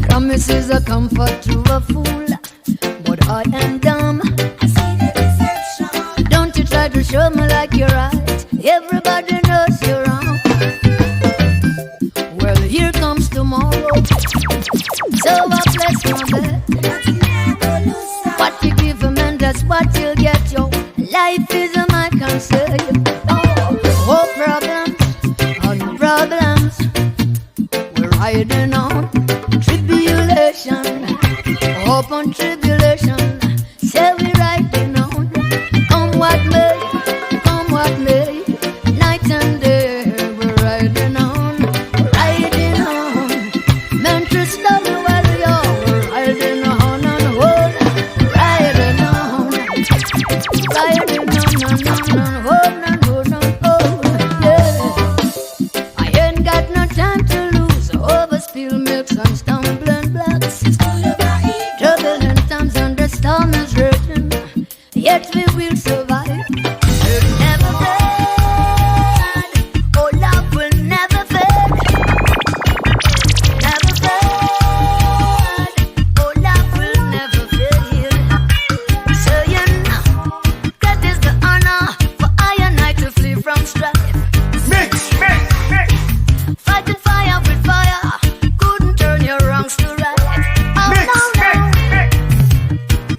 Promises a comfort to a fool, but I am dumb. I see the deception. Don't you try to show me like you're right. Everybody knows you're wrong. Well, here comes tomorrow, so I bless my bed. What you give a man, that's what you'll get, yo. Life is my concern. Oh, problems on problems, we're riding on. Tribulation, hope on tribulation, say we riding on. Come what may, night and day, we're riding on, meant to stop the weather, yo, we're riding on and hold, riding on, yeah. I ain't got no time to lose, overspill milks and stumbling blocks. Turbulent times and the storm is raging, yet we will survive. We'll never fade, oh love will never fade. Never fade, oh love will never fade. So you know, that is the honor for I and I to flee from strife. Mix. Fighting fire with fire, couldn't turn your wrongs to right. Oh Mix. no.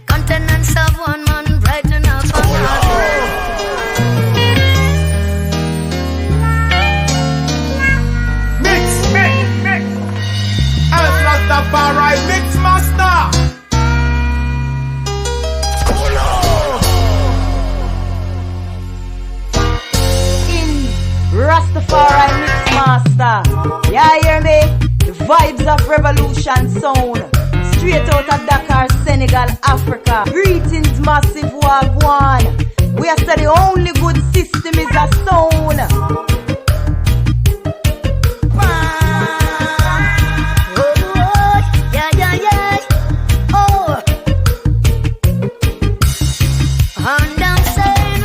Continents of one man brighten up another. Mix. El Rastafari MixMaster. Rastafari MixMaster. Yeah, hear me? The vibes of revolution sound. Straight out of Dakar, Senegal, Africa. Greetings, massive wagwan. We are still the only good system is a sound. And I'm saying,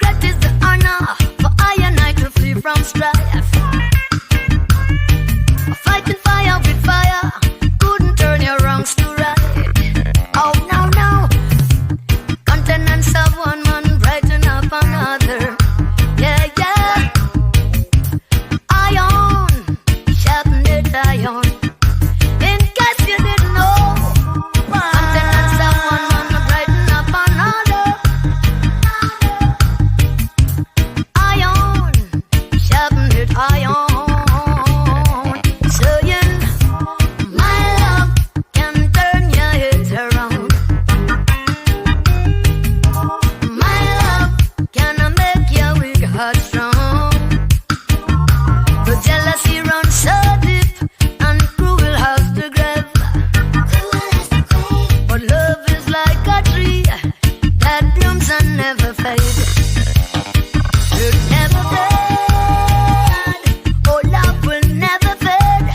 that is the honor for I and I to flee from strife. Fighting fire with fire, couldn't turn your wrongs to right. Oh no. Continents of one man brighten up another. Yeah. Iron, sharpen it iron. In case you didn't know, continents of one man brighten up another. Iron, sharpen it iron. So you know, my love can turn your head around. My love can make your weak heart strong. The jealousy runs so deep and cruel has the grave. But love is like a tree that blooms and never fades. It never fade, oh love will never fade.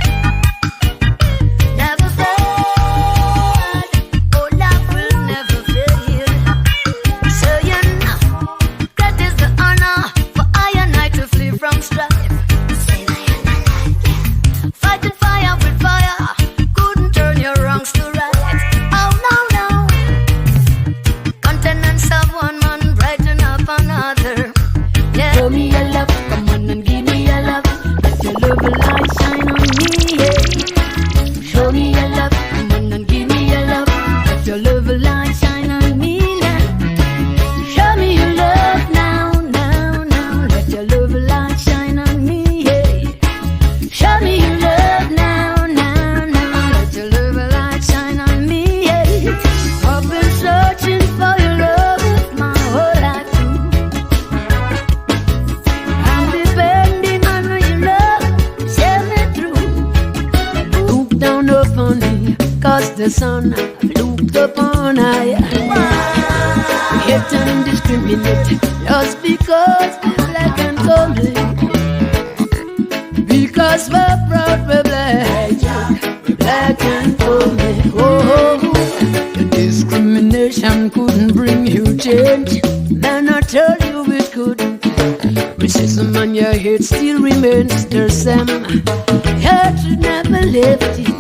Never fade, oh love will never fade. So you know, that is the honor for I and I to flee from strife. Fighting fire with fire, couldn't turn your wrongs to right. Oh no. Continents of one man brighten up another. Yeah. Show me your love, come on and give me your love. Let your love light shine on me. Yeah. Show me your love, come on and give me your love. Let your love light shine on me now. Show me your love now. Let your love light shine on me. Yeah. Show me your love now. Let your love light shine on me. Yeah. I've been searching for your love my whole life through. I'm depending on your love, see me through. Look down upon me, cause the sun looked upon I. Hate and discriminate just because we're black and comely. Because we're proud, we're black and comely. Oh, the discrimination couldn't bring you change. Man, I told you it couldn't. it still remains the same. Hurt never left you.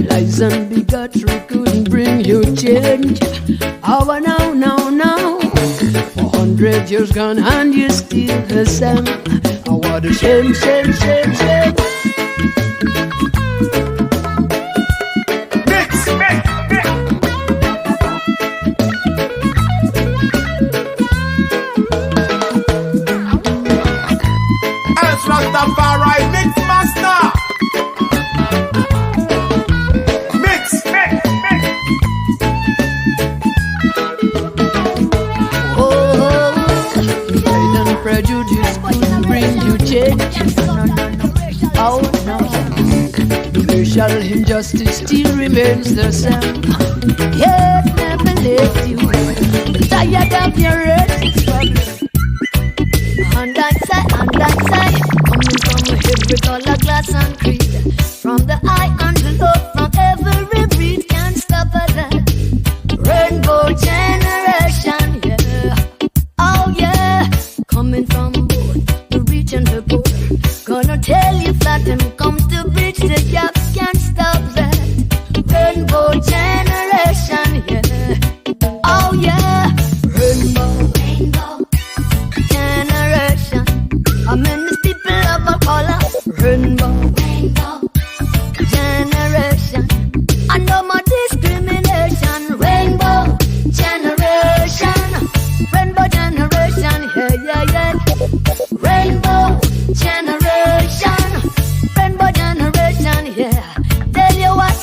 Lies and bigotry couldn't bring you change. Oh, now. 400 years gone and you're still the same. Oh, what a shame. Rastafari MixMaster. Mix. Oh, pride and prejudice couldn't bring you change. Oh, no. Racial injustice still remains the same. Yet never left you. Tired of your racist struggle. On that side, coming from every color, class and creed, from the high and the low, from every breed, can't stop at that. Rainbow generation, yeah, oh yeah, coming from both the rich and the poor. Gonna tell you flat and come to bridge the gap, can't stop that. Rainbow generation, yeah, oh yeah, rainbow. How many people of a color? Rainbow generation. I know my discrimination. Rainbow generation. Rainbow generation. Yeah. Rainbow generation. Rainbow generation. Yeah. Tell you what.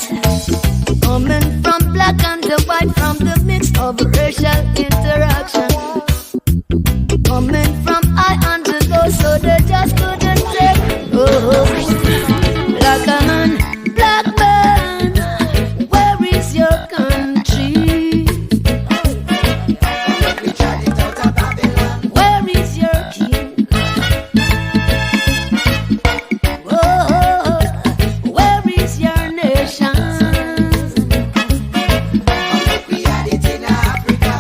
Coming from black and the white, from the mix of racial interaction. Coming from high and the low, so they just couldn't take. Oh, black man, where is your country? Where is your king? Oh, where is your nation?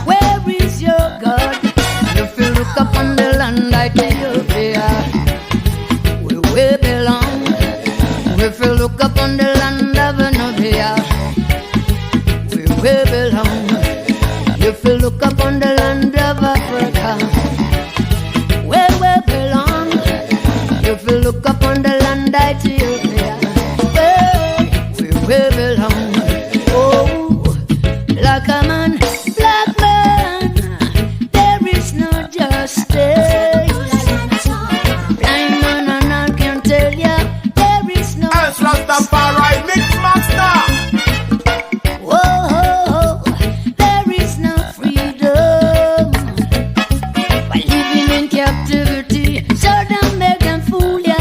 Where is your God? If you look up on the land like Ethiopia, where we belong. If you look up on the land of Ethiopia, where we belong. If you look up on the land of Africa, where we belong. If you look up on the land of Ethiopia, where we belong. Oh, black man, there is no justice. Blind man and I can tell ya, there is no Rastafari MixMaster. Whoa, there is no freedom. By living in captivity, so don't make them fool ya.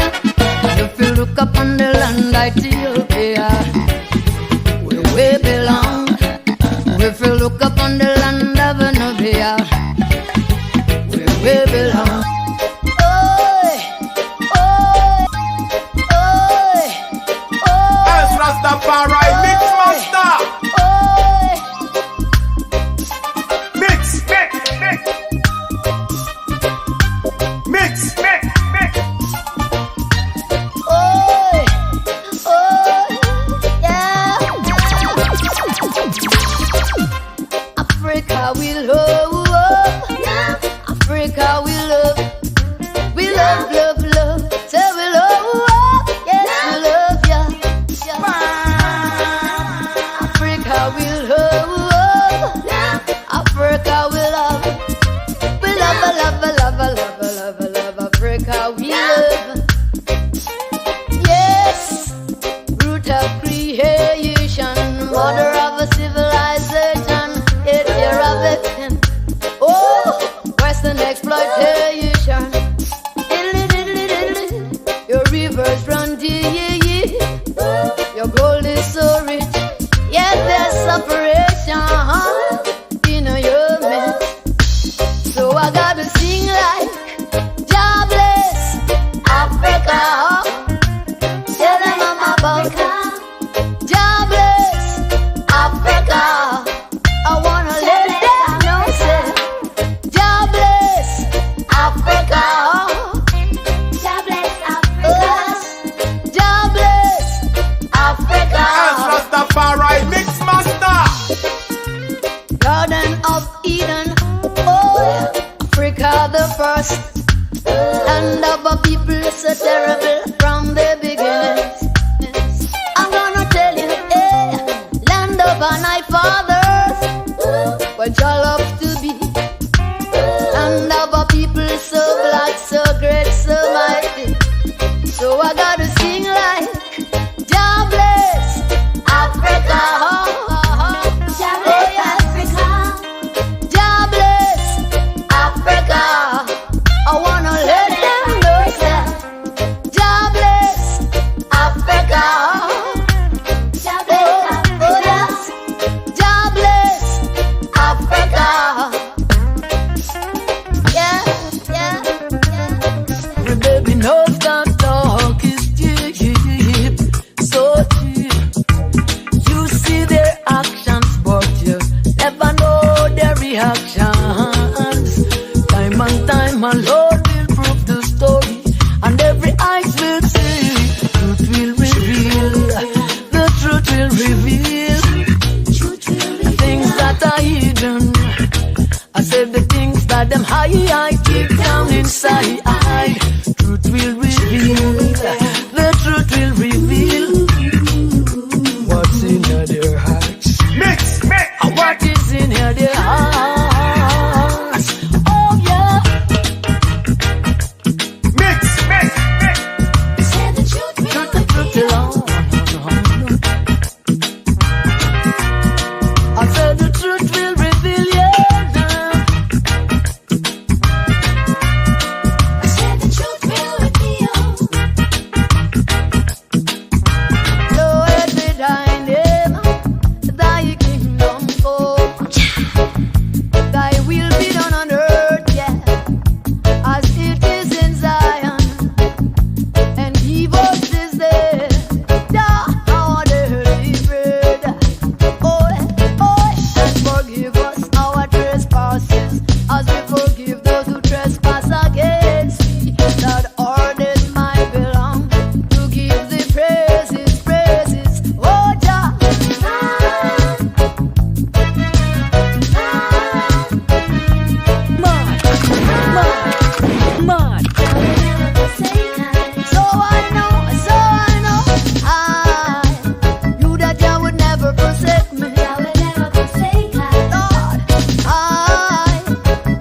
If you look up on the land of Ethiopia, where we belong. If you look up on the land of Ethiopia, where we belong. Rastafari MixMaster. Mix. Yeah. Africa we love. Africa we love. We love. Say we love. Yes, we love ya. Africa we love. Africa we love. We love Africa we love. Yes, root of creation, mother of a civilization, year of victim. Oh, Western exploitation. Your rivers run deep. Your gold is so rich. Yet there's separation in your midst. So I gotta sing like God bless Africa. Tell them I'm about God bless Africa. I wanna let them know, say God bless Africa. God bless first. Land of a people so terrible from the beginnings. I'm gonna tell you, land of our fathers, where Jah loves to be. Land of a people so black, so great, so mighty. So I gotta sing like Jah bless Africa. Jah bless Africa. Jah bless Africa. I wanna let them know that Jah bless Africa. Jah bless Africa. Jah bless Africa. Yeah, yeah, yeah. The baby knows that talk is cheap, so cheap. You see their actions, but you never know their reactions. Time and time, my Lord will prove the story, and every eyes will see. Truth will reveal, the truth will reveal. The things that are hidden, I said the things that them high keep down inside. Truth will reveal, the truth will reveal what's in their hearts. Mix. What is in their hearts? Oh yeah. Mix. Say the truth alone. I said the truth will reveal, yeah. I said the truth will reveal. So every time, thy kingdom come, thy will be done on earth, yeah, as it is in Zion. And give us this day our daily bread. Oh, and forgive us our trespasses, as we forgive those who trespass against thee, that our days might belong to give thee praises. Oh, Jah. Mad. So I know, you that Jah would never forsake me. Lord,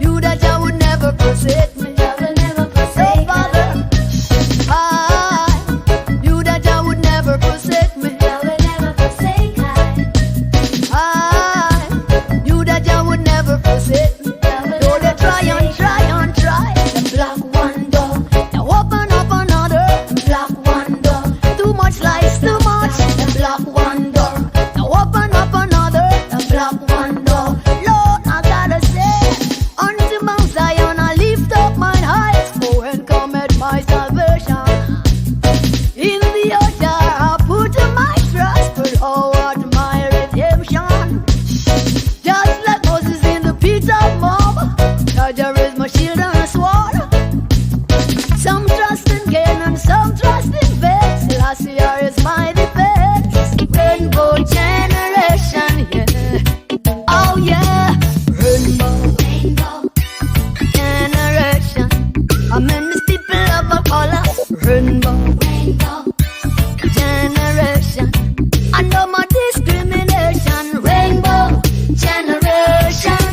you that Jah would never forsake me. Oh, Father, you that Jah would never forsake me. You that Jah would never forsake me. Though they try, the black one door, now open up another black one door. Too much lies, too much, the black one door, now open up another the black one door. Lord, I gotta say, unto Mount Zion I lift up mine eyes, for when cometh my salvation. In the altar I put my trust, but oh what my redemption. Just like Moses in the pit of mob, Jah is my shield and a sword. Some trust in gain and some trust in faith. Selassie is my defense. Rainbow generation, yeah. Oh yeah. Rainbow generation. I mean these people of a color. Rainbow generation. I know my discrimination. Rainbow generation.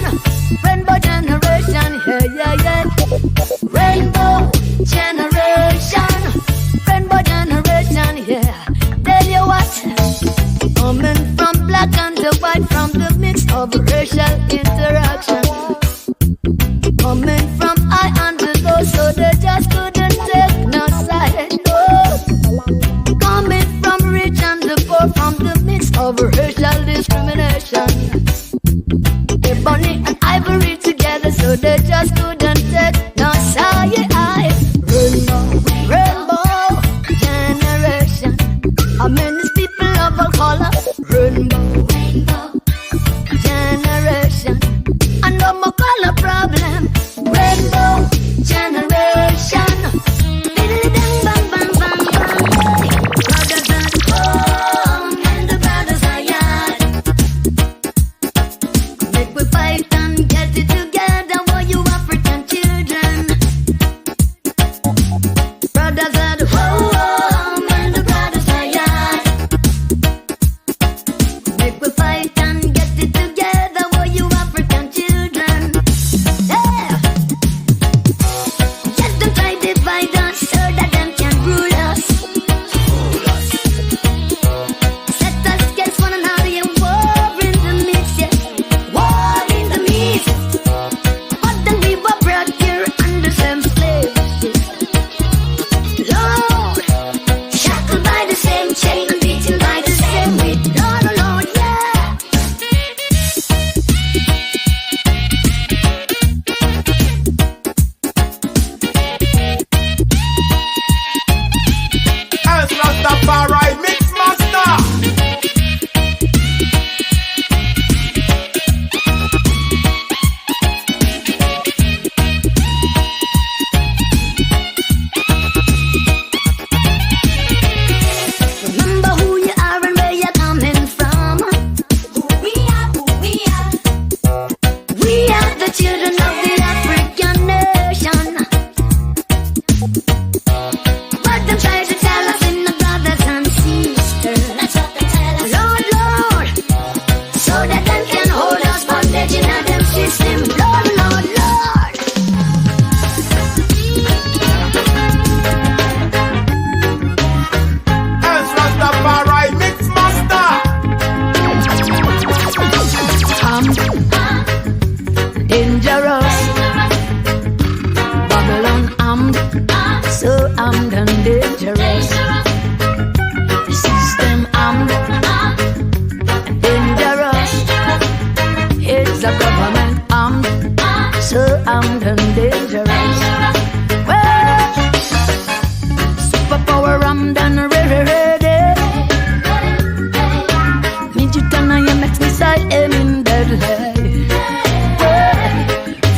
Rainbow generation, yeah. Rainbow generation. Rainbow generation, yeah. Tell you what, coming from black and the white, from the mix of racial interaction. Coming from high and the low, so they just couldn't take no side. Oh. Coming from rich and the poor, from the mix of racial discrimination. Ebony and ivory together, so they just couldn't take no side. Rainbow generation. I mean these people of all color. Rainbow generation. so I'm done dangerous. The system I'm dangerous. It's a government I'm so I'm done dangerous. Well, superpower I'm done ready. Need you turn on your next missile aiming deadly.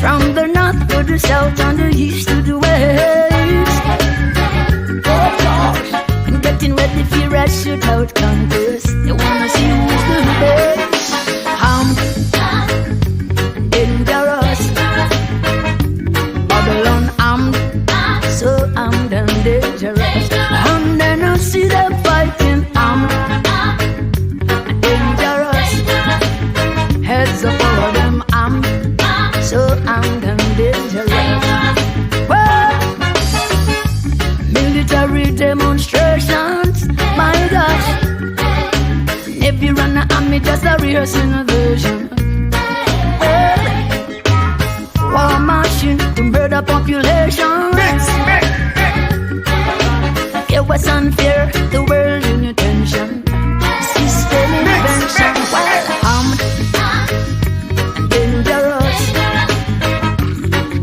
From the north to the south and the east to the west. I'm getting ready for a shootout contest. They wanna see who's the best. I'm dangerous. Babylon, so I'm done dangerous. And then I see them fighting. I'm dangerous. Heads up over them. So I'm done dangerous. Well, military demonstrations, my gosh. Navy runner and me just a rehearsing a version. Well, war machine to murder population. Chaos and fear, the world in attention. System invention. Well, I'm dangerous.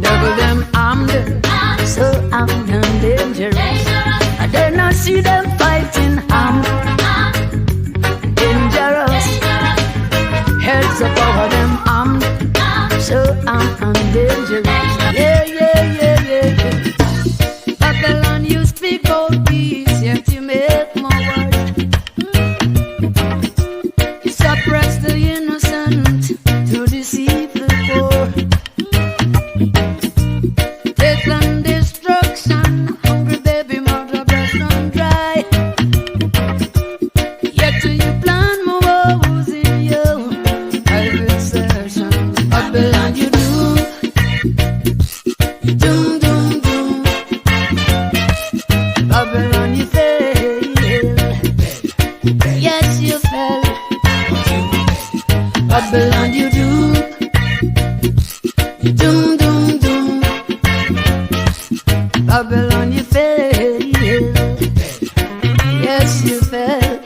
Double them, so I'm done dangerous. I dare not see them fighting. I'm dangerous. Heads up over them. So I'm dangerous. Yeah, yeah, yeah, yeah, yeah. Babylon, you speak of peace, yet you make more words. You suppress the innocent to deceive the poor. Death and destruction, hungry baby mother breast run dry. Yet do you plan more woes in your private sessions. Babylon, you do. Doom, doom, doom. Babylon, you fail. Yes, you fell. Babylon, you do. Doom, doom, doom. Babylon, you fail. Yes, you fell.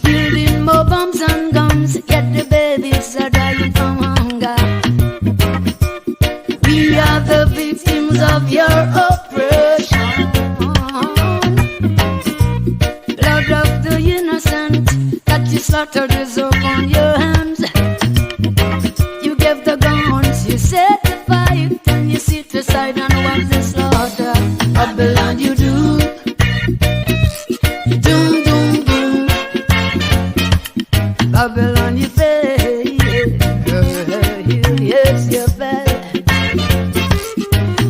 Building more bombs and guns, yet the babies are dying from hunger. We are the victims of your oppression. Blood of the innocent that you slaughtered is upon your hands. You gave the guns, you set the fight, and you sit aside and watch the slaughter. Babylon, you do. Doom, doom, doom. Babylon, you fail. Yes, you fail.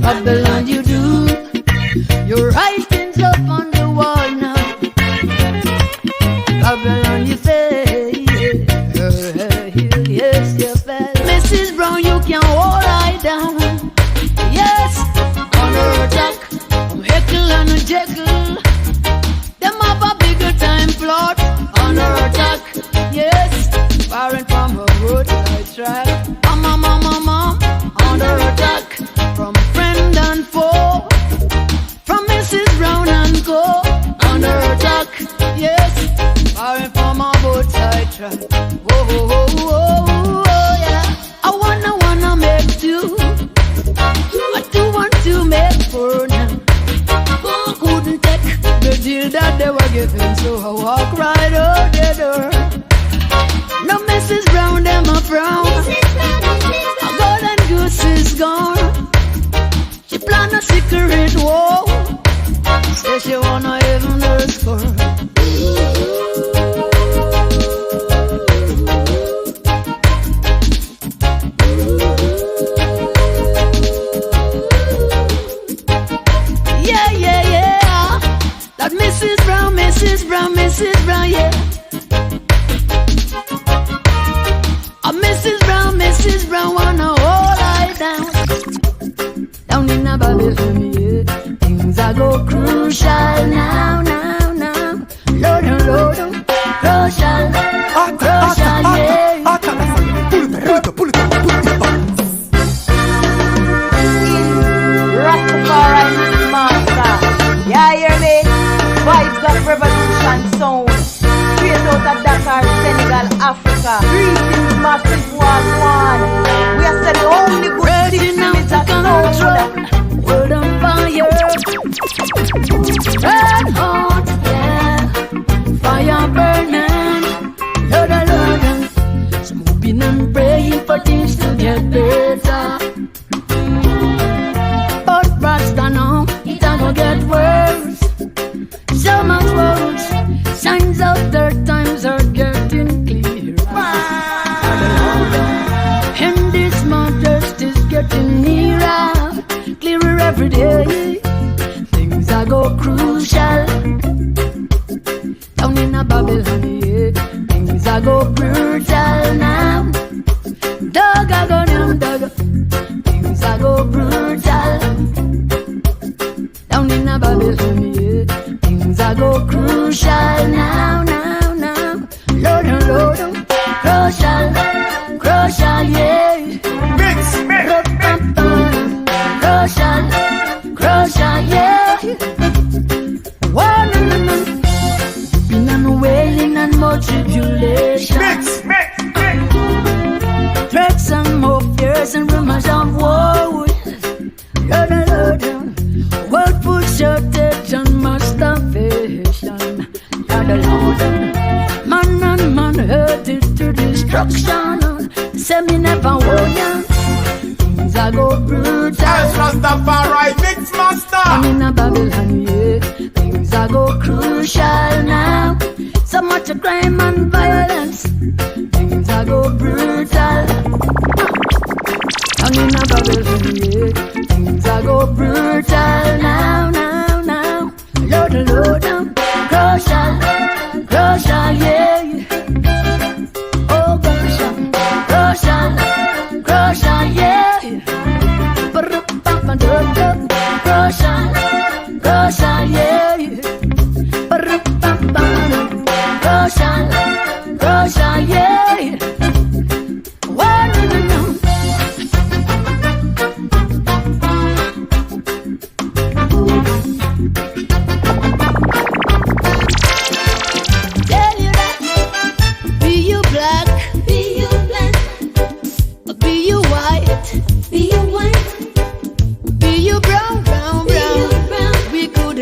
Babylon, you do. Your writings up on the wall now. Babylon, you fail. Yes, you fail. Mrs. Brown, you can hold I down. Yes, on her attack, from Heckle and Jekyll. Them have a bigger time plot on her attack. Yes, foreign from her roadside track. Mama, mama, mama, on her attack, from friend and foe. From Mrs. Brown and Co. on her attack. Yes, foreign from her roadside track. Whoa, whoa, whoa, whoa, whoa, yeah. I wanna make two. I do want to make four now. Couldn't take the deal that they were giving, so I walk right out the door. No Mrs. Brown, them a frown. A golden goose is gone. She plan a secret war. Say she wanna even her score. Yeah, yeah, yeah. That Mrs. Brown, Mrs. Brown, Mrs. Brown, yeah. Mrs. Brown wanna hold I down. Down in a Babylon, yeah. Things are go crucial now, now, now. Load on, crucial, crucial, yeah. Senegal, Africa. Greetings, massive one. We are the only good system is a sound. World on fire. Red hot, yeah. Fire burning. Lord. Some hoping and praying for things to get better. But Rasta now, it ain't gonna get worse. So much worse. Signs of third times are getting clearer. And this mountain is getting nearer, clearer every day. Things are go crucial down in a Babylon, yeah. Things are go brutal now. Dog I go down, dog. Things are go brutal down in a Babylon, yeah. Things are go crucial now. Load, crucial, yeah. Mix. Crucial, yeah. One, been on wailing and more tribulation. Mix. Threats and more fears and rumors of war. Lord, world food shortage and mass starvation. Lord, man and man hurted to destruction. Say me never warn ya. Things are go brutal. As Rastafari MixMaster. I'm in a Babylon, yeah. Things are go crucial now. So much crime and violence. Things are go brutal. I'm in a Babylon, yeah. Things are go brutal now. Load, crucial, yeah. Oh, crucial, yeah. Crucial, yeah. Crucial, yeah.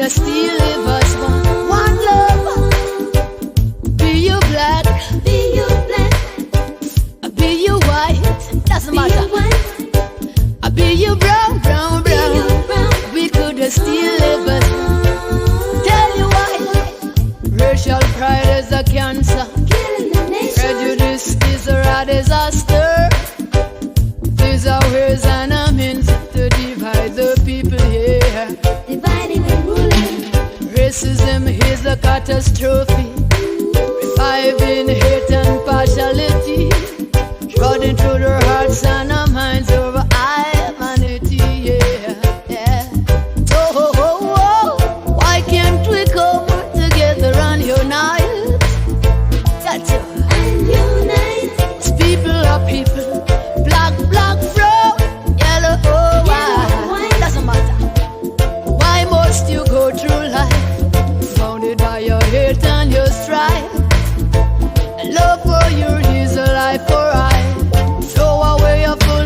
Still live as one love. Be you black, be you white, doesn't matter. Be you brown. We could still live as one. Tell you why. Racial pride is a cancer. Prejudice is a disaster. These are ways and a means to divide the people here. Dividing and ruling. Racism is a catastrophe, reviving hate and partiality, running through their hearts and their minds over humanity, yeah. So, why can't we come together and unite? That's it. And unite. It's people are people, black, brown, yellow, white. Doesn't matter. Why must you go through life surrounded by your hate and your strife? Love for you is a life for I. Throw away your full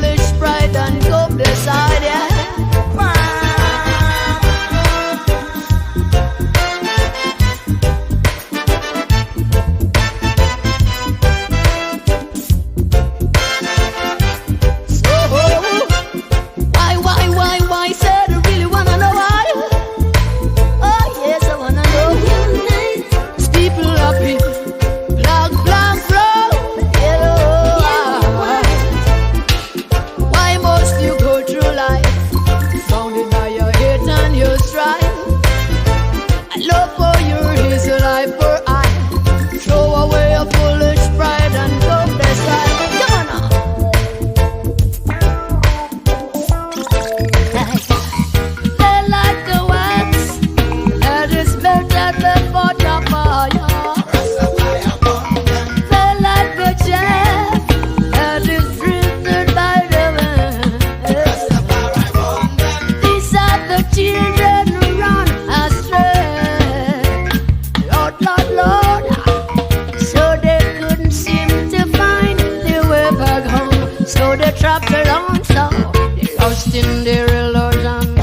in their illusion,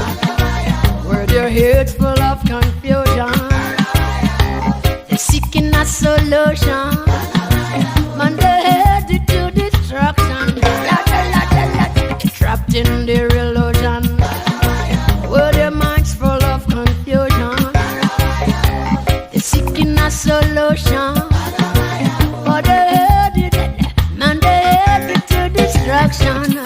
where they're hateful of confusion. They're seeking a solution, man, they're headed to destruction. Trapped in their illusion, where their minds full of confusion. They're seeking a solution, but they're headed, man, they're headed to destruction.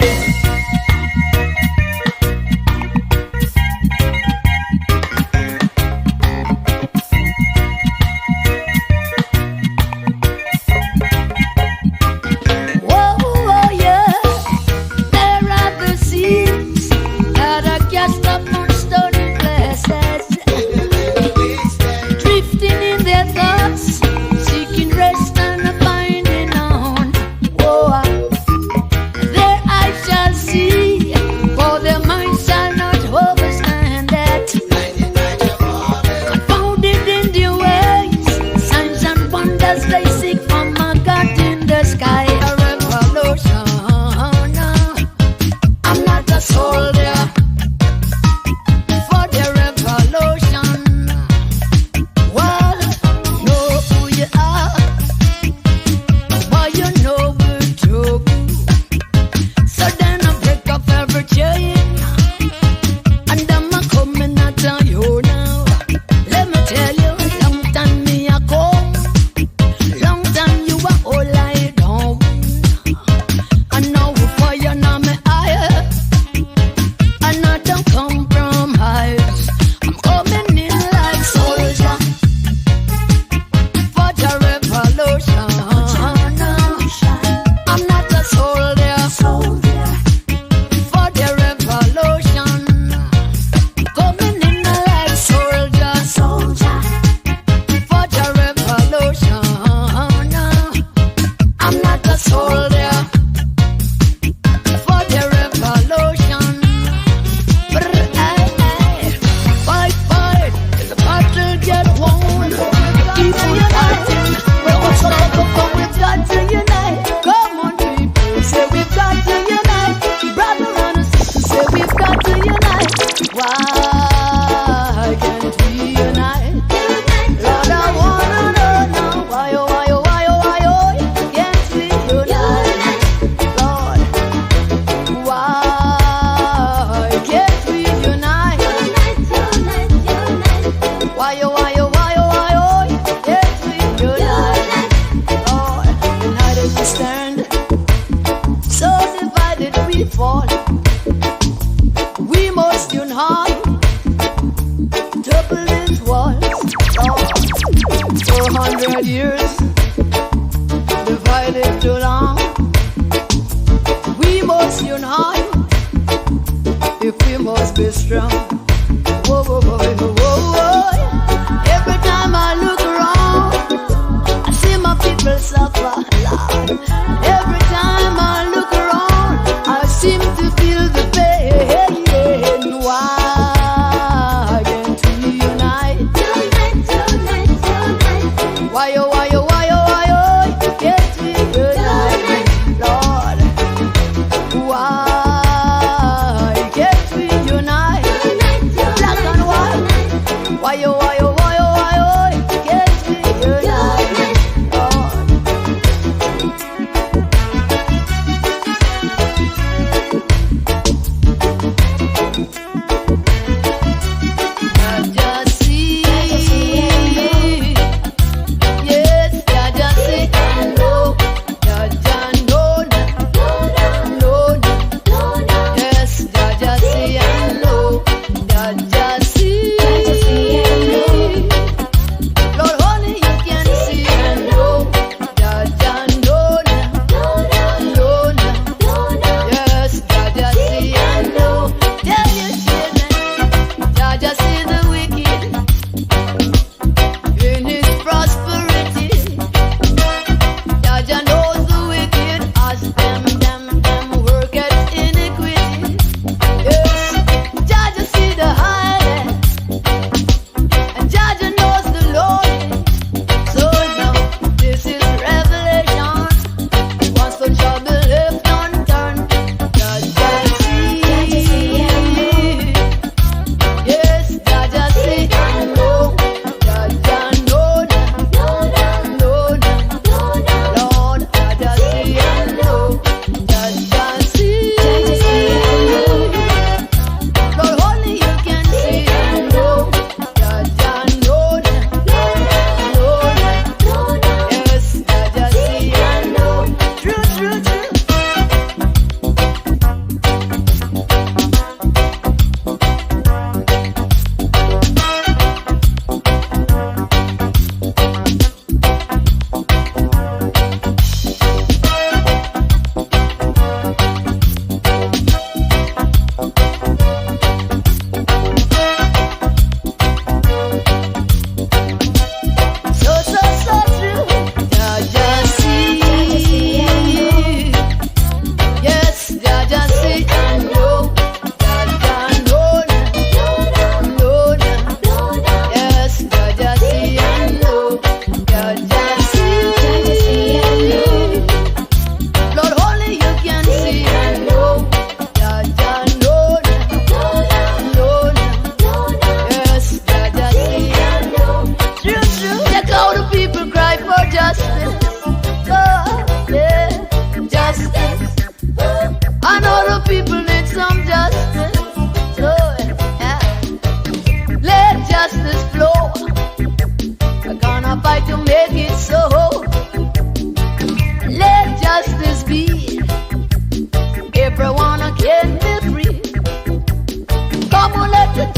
Unite.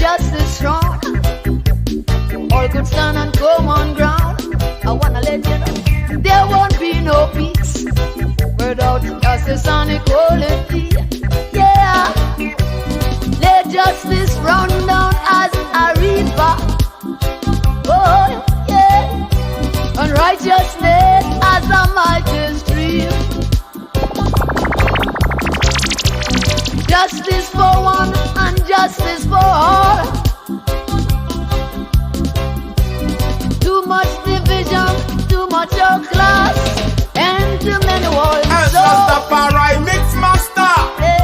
justice strong, all could stand on common ground. I wanna let you know there won't be no peace without justice and equality. Yeah, let justice run down as a river. Oh yeah, and righteousness as a mighty stream. Justice for one and justice for all. Too much division, too much of class, and too many wars. Rastafari MixMaster. Hey,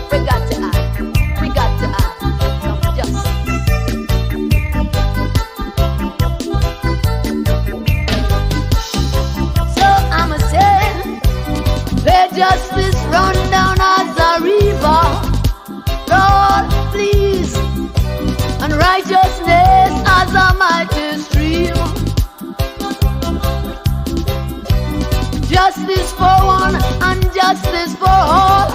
we got to act, we got to act some justice. So I'ma say, let justice run down as a river, Lord, please, and righteousness as a mighty stream. Justice for one and justice for all.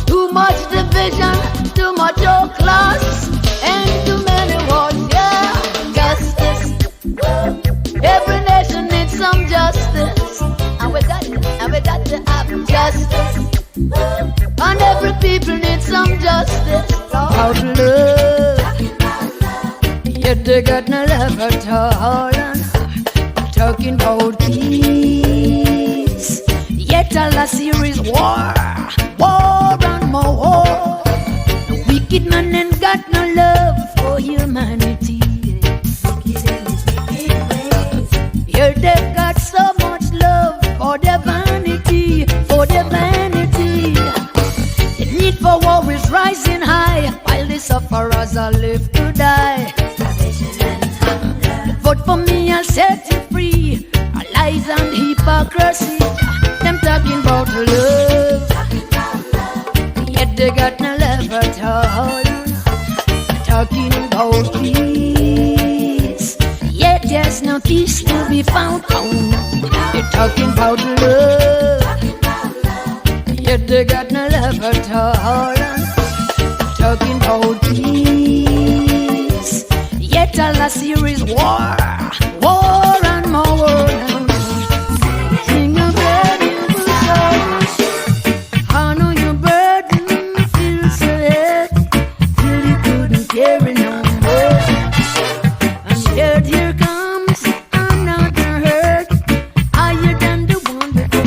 Too much division, too much of class, and too many wars. Yeah, justice. Every nation needs some justice, and we got to have justice. And every people needs some justice. About love, yet they got no love at all. Talking about peace, yet all I see is war, war and more war. Wicked man ain't got no love for humanity. Here they've got so much love for their vanity, for their vanity. The need for war is rising high, while the sufferers are left to die. Vote for me, I'll set you free. Lies and hypocrisy, them talking about love, yet they got no love at all. Talking about peace, yet there's no peace to be found. They're talking about love, yet they got no love at all. Talking about peace, yet all I see is war, war and more war. Sing a burden soul, I know your burden feels so heavy, till you couldn't carry no more. And yet here comes another hurt, higher than the one before.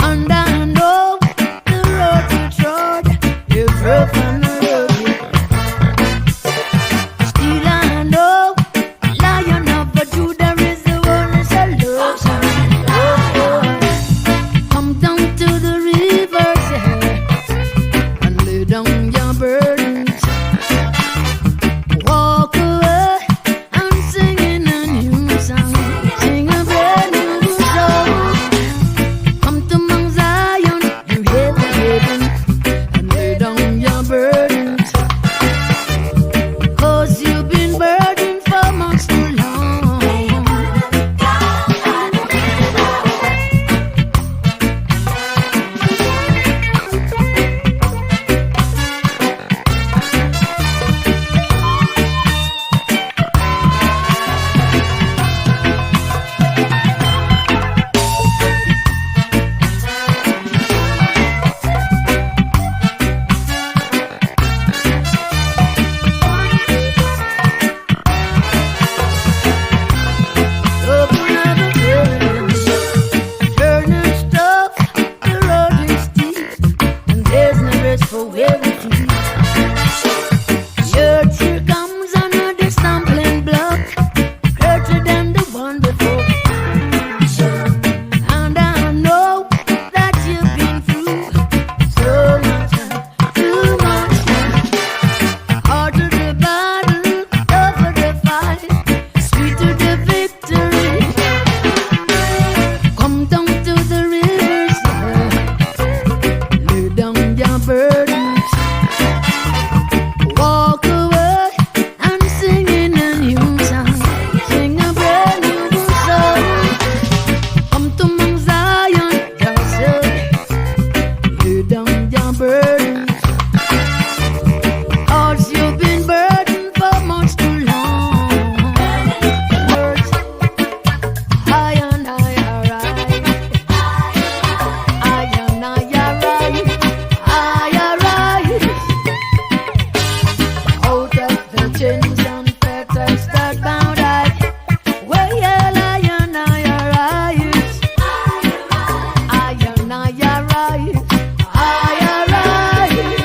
And I know the road you trod, you've broken the road you still I know, Lion of Judah is arise, I arise.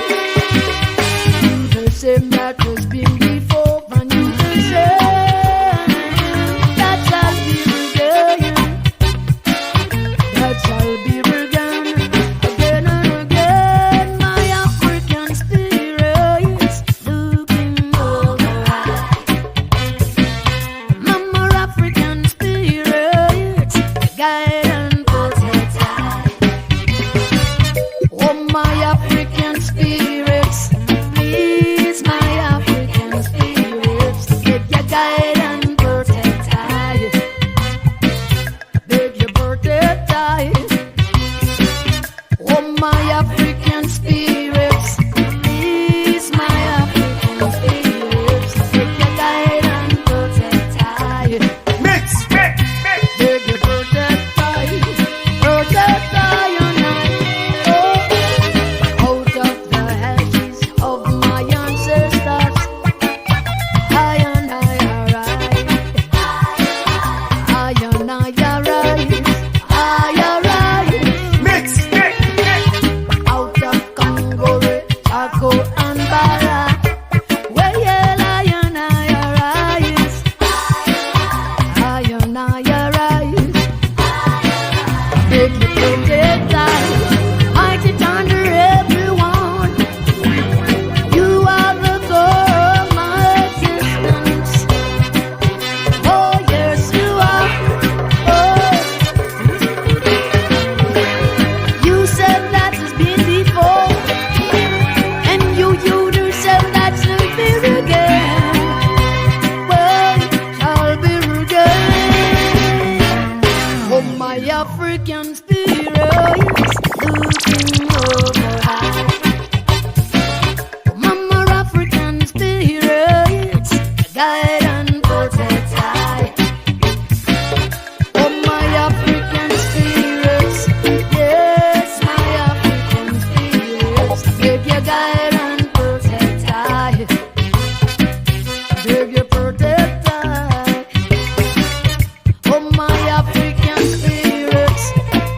The same that was been before, and you the same that shall be regained. That shall be regained again and again. My African spirit's looking over. My more African spirits guide and protect. Oh, my African spirits, please, my African spirits, get your guide and protect. Beg your protect. Oh, my African spirits, please, my African spirits, get your guide and protect. Mix. Beg your protect. Protect and oh, out of the ashes of my ancestors, I and I arise. I and I arise. I arise. Mix. Out of Congo, Chaco and Bara, where I and I arise. I and I arise. Beg you protect us, mighty thunder everyone. You are the core of my existence. Oh yes, you are. Oh, you said that has been before, and you do say that shall be again. Well, shall be again. Oh, my African spirits looking over. My more African spirits guide and protect. Oh, my African spirits, yes, my African spirits, beg your guide and protect. Beg your protect. Oh, my African spirits,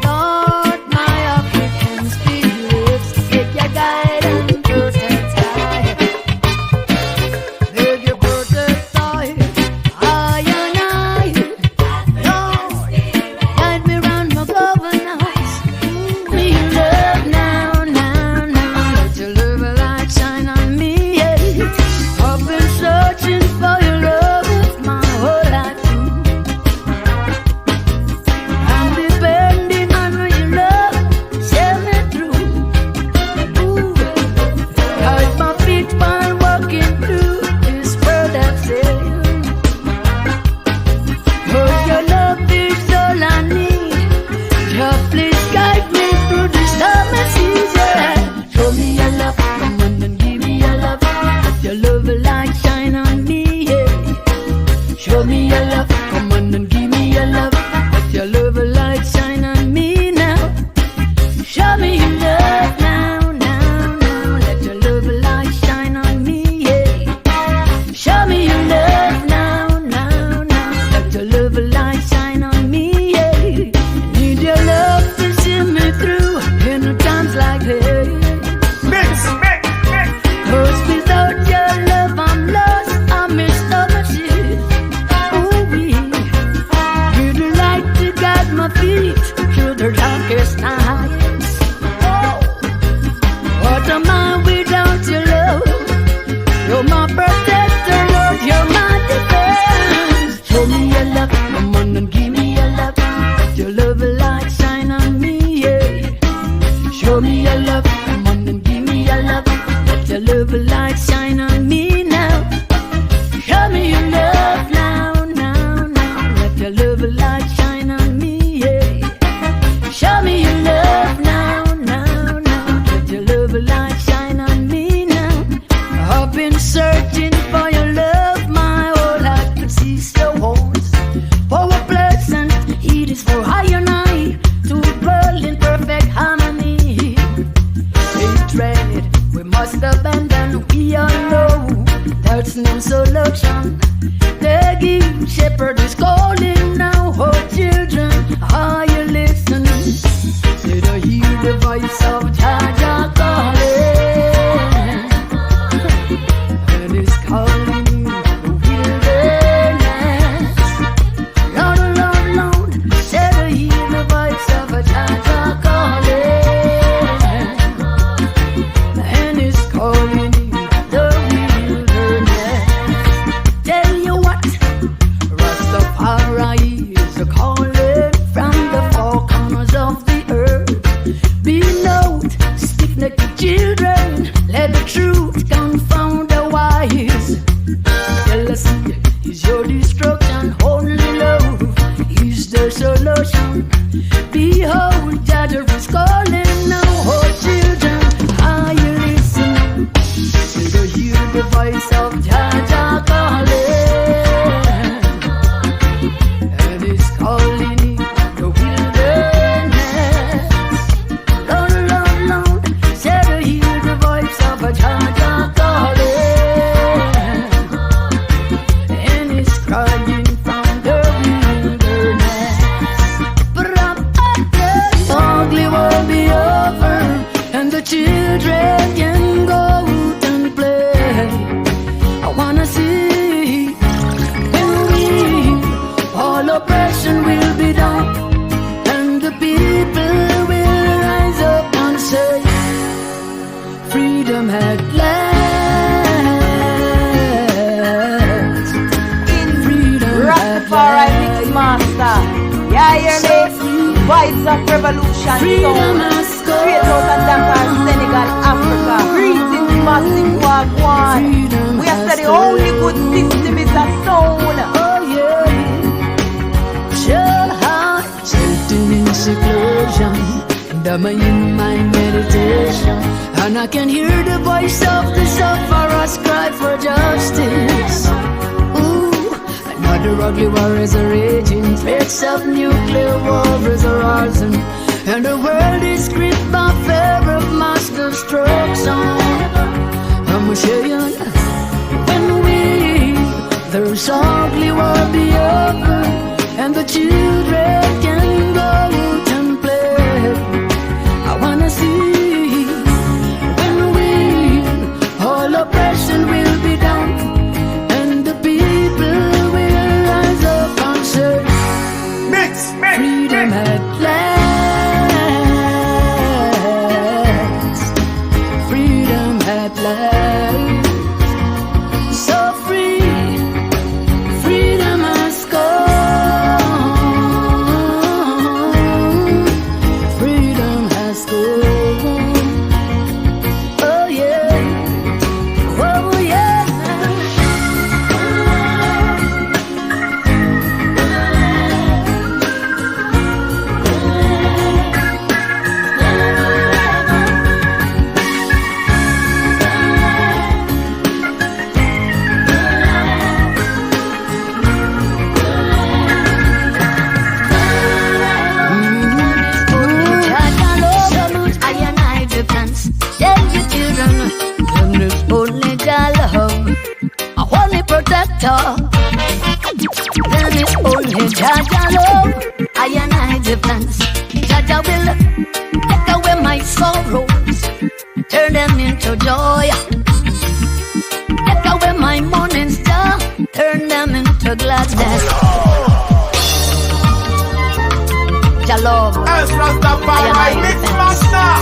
Lord, my African spirits, beg your guide and protect. Beg your protect. I and I, Lord, guide me round my governors. Me love now, let your love light shine on me. I've been searching for your love my whole life through. I'm depending on your love, set me through. Ooh, guide my feet while walking through this world I've said. Cause your love is all I need. Just please guide me through this summer season. Show me your love, come on and give me your love. Let your love light shine on me. Show me your love, come on and give me your love. Let your love light shine on me now. Show me your love now. Let your love light shine on me. Show me your love now. Let your love light shine on me. Need your love to see me through in the times like this. Mix. Cause without your love I'm lost, I miss so much shit. Ooh-wee. You're the light to guide my feet through the darkest nights. Oh, what am I without your love? You're my protector, Lord, you're my defense. Show me your love, come on and give me your love. Let your love light shine on me, Show me your love, come on and give me your love. Let your love light shine on me now. Show me your love now. Let your love light shine on me, Show me your love now. Let your love light shine on me now. I've been searching for your love my whole life, but see so wounds for a pleasant. It is for I and I to dwell in perfect harmony. Hatred we must abandon. We all know there's no solution. The good shepherd is calling now. Oh children, are you listening? Did I hear the voice of of Jaja calling, and He's calling in the wilderness. Lord, Lord, Lord, say to hear the voice of a Jaja calling, and He's calling in the wilderness. Tell you what, Rastafari is a calling from the four corners of the earth. Be note, stiff-necked children, let the truth confound the wise. Jealousy is your destruction, only love is the solution. Behold, Jaja is calling now, oh children, are you listening? To hear the voice of Jaja calling, and He's calling in the wilderness. Lord, Lord, Lord, say to hear the voice of a Jaja calling, and He's crying from the wilderness. Ugly will be over, and the children can go out and play. I wanna see when all oppression will be done, and the people will rise up and say, freedom at last. Freedom Rastafari MixMaster. Yeah, hear me? Vibes of revolution sound. Straight out of Dakar, Senegal, Africa. Greetings, massive wagwan. We are the only good system is a sound. Oh yeah, chill heart, sitting in seclusion, dumbing in my meditation, and I can hear the voice of the sufferers cry for justice. Ooh, another ugly war is a raging, threats of nuclear war is a rising, and the world is gripped by fear of mass destruction. I'm saying, there's ugly will be over, and the children can go out and play. I wanna see when all oppression will be done, and the people will rise up and say, freedom at last, freedom at last. So free, freedom has come, freedom has come. Oh yeah, oh yeah. Then it's only Jaja love, I and I defense. Jaja will take away my sorrows, turn them into joy. Take away my morning star, turn them into gladness. Jaja love, As Rastafari MixMaster.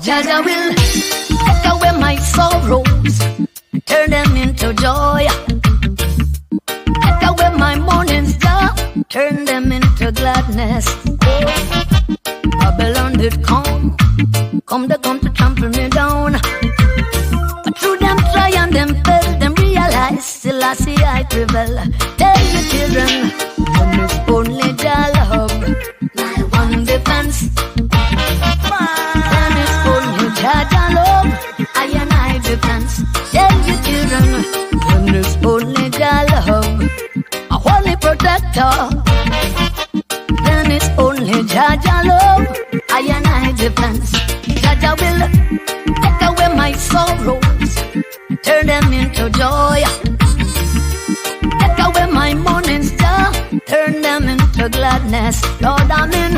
Jaja will take away my sorrows, turn them into joy. Take away my morning star, turn them into gladness. Babylon did come to trample me down. But through them try and them fail, them realize still I see I prevail. Tell the children, when it's only Jah love, my one defense. And it's only Jah love, I and I defense. Tell the children, when it's only Jah love, a holy protector. Then it's only Jaja love, I and I defense. Jaja will take away my sorrows, turn them into joy. Take away my morning star, turn them into glory. gladness, Lord, I'm in.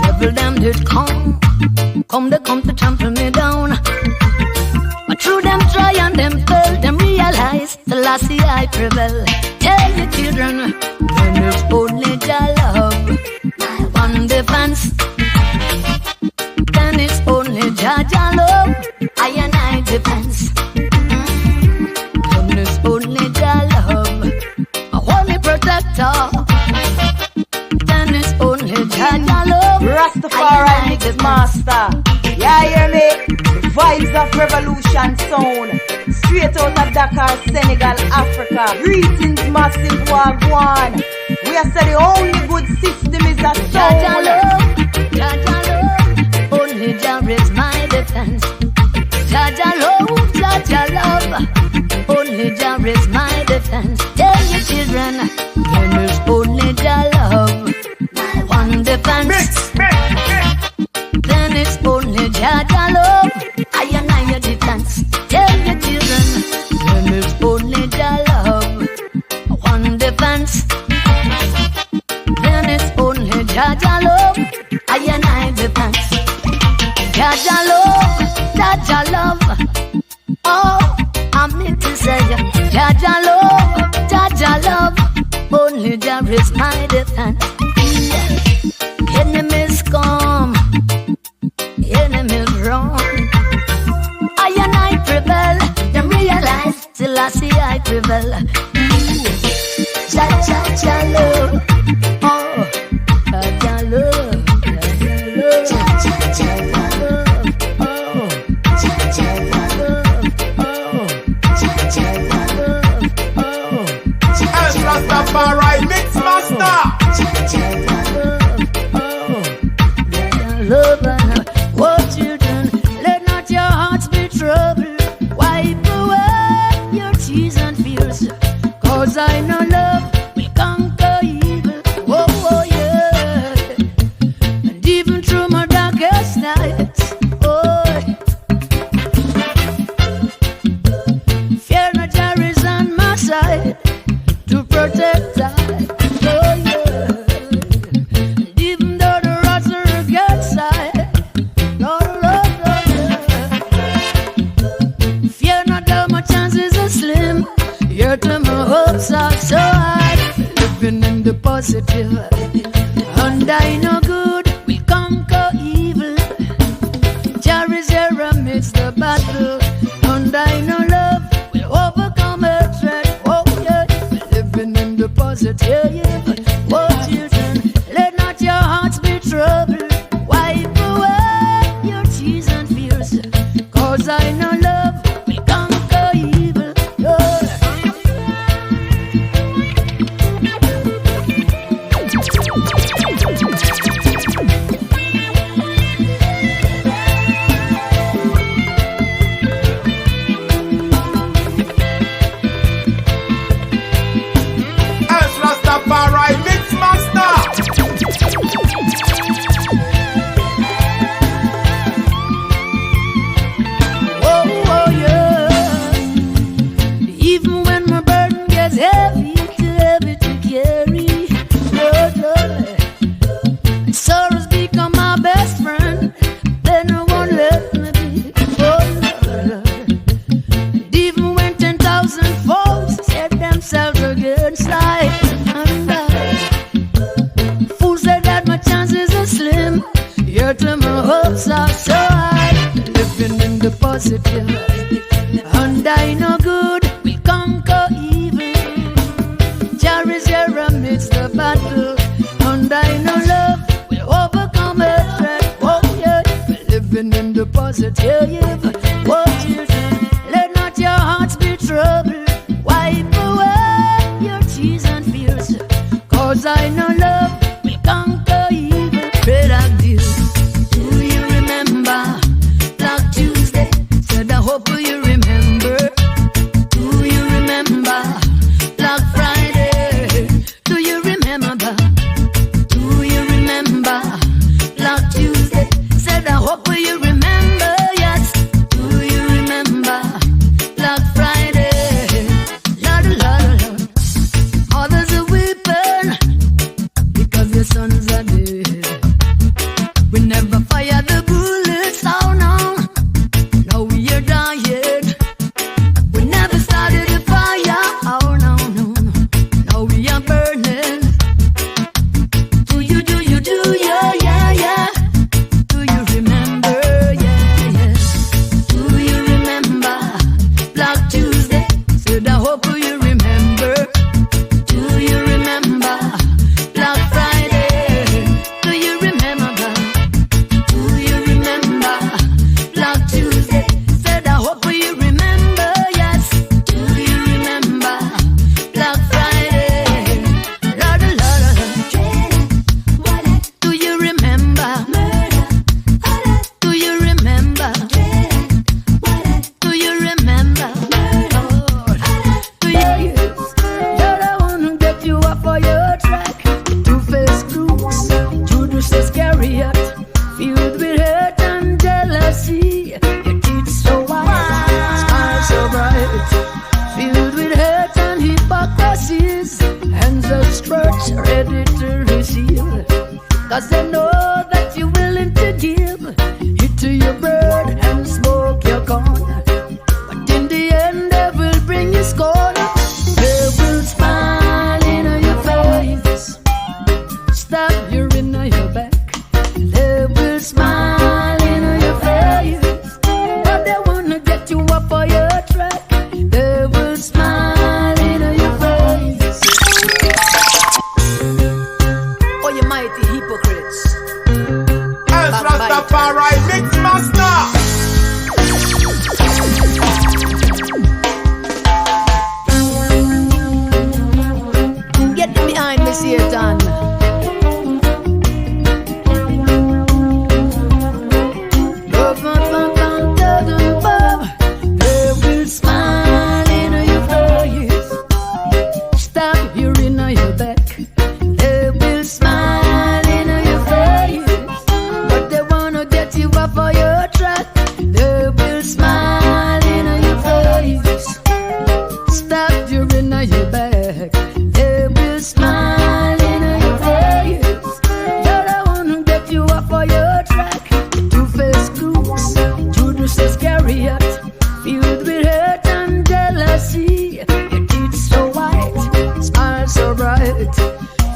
Devil them did come they come to trample me down. But through them try and them fail, them realize the last year I prevail. Tell the children, when it's only your love, my one defense. Then it's only your love, I and I defense. Then it's only your love, a holy protector. Then it's only your love, Rastafari MixMaster. Yeah, hear me? The vibes of revolution sound. Straight out of Dakar, Senegal, Africa. Greetings, massive wagwan. We are saying the only good system is a sound. Jaja love, only Jah is my defense. Jaja love, only Jah is my defense. Tell your children, when it's only Jah love, my one defense. Then it's only Jaja love, I and I your defense. Tell your children, when it's only Jah love, one defense. Then it's only Jaja love, I and I defense. Jaja love, oh, I'm meant to say, Jaja love, only Jah is my defense. Enemies come, enemies run, I and I prevail. Them realize till I see I prevail. Jaja love, oh, Jaja love, Jaja love, oh, Jaja love, oh, Jaja love, oh, Rastafari MixMaster. Jaja love, oh, Jaja love. What you done? Let not your hearts be troubled. Wipe away your tears and fears. 'Cause I know love will conquer evil. Oh, oh yeah. And even through my darkest nights, oh, fear not, Jah is on my side to protect I. Oh yeah. And even though the rods are against I, fear not, though my chances are slim. Yet my hopes are so high. Living in the positive, and I know good will conquer evil. Jah is here amidst the battle, and I know love will overcome hatred. Oh yeah, living in the positive. What you done? Let not your hearts be troubled. Wipe away your tears and fears. 'Cause I know love will conquer evil. Yeah. Rastafari MixMaster. Oh, oh yeah. Even when my burden gets heavy, too heavy to carry, Lord, Lord, and sorrows become my best friend, then no one let me be. Oh Lord, Lord. And even when 10,000 foes set themselves against I, fools say that my chances are slim, yet my hopes are so high. Living in the positive, and I know good will conquer evil. Jah is here amidst the battle, and I know love will overcome hatred. Oh yeah, living in the positive. What you do? Let not your hearts be troubled. Wipe away your tears and fears. 'Cause I know love will conquer evil. Pray like this. Do you remember Black Tuesday? Said I hope you remember. Do you remember Black Friday? Do you remember? Do you remember Black Tuesday? Said I hope you remember. Yes. 'cause they know that you're willing to give it to your bird and smoke your corn. But in the end, they will bring you scorn. They will smile in your face, stab you in your back. They will smile in your face, but they wanna get you up for your track. They will smile in your face. Oh, you mighty hypocrites. As Rastafari MixMaster. Get behind me, Satan. They will smile in your face, stab you in your back. They will smile in your face, but they wanna get you up for your track. They will smile in your face, stab you in your back. They will smile in your face, but they wanna get you up for your track. Two-faced crooks, Judas Iscariot, filled with hate and jealousy. Your teeth so white, smile so bright,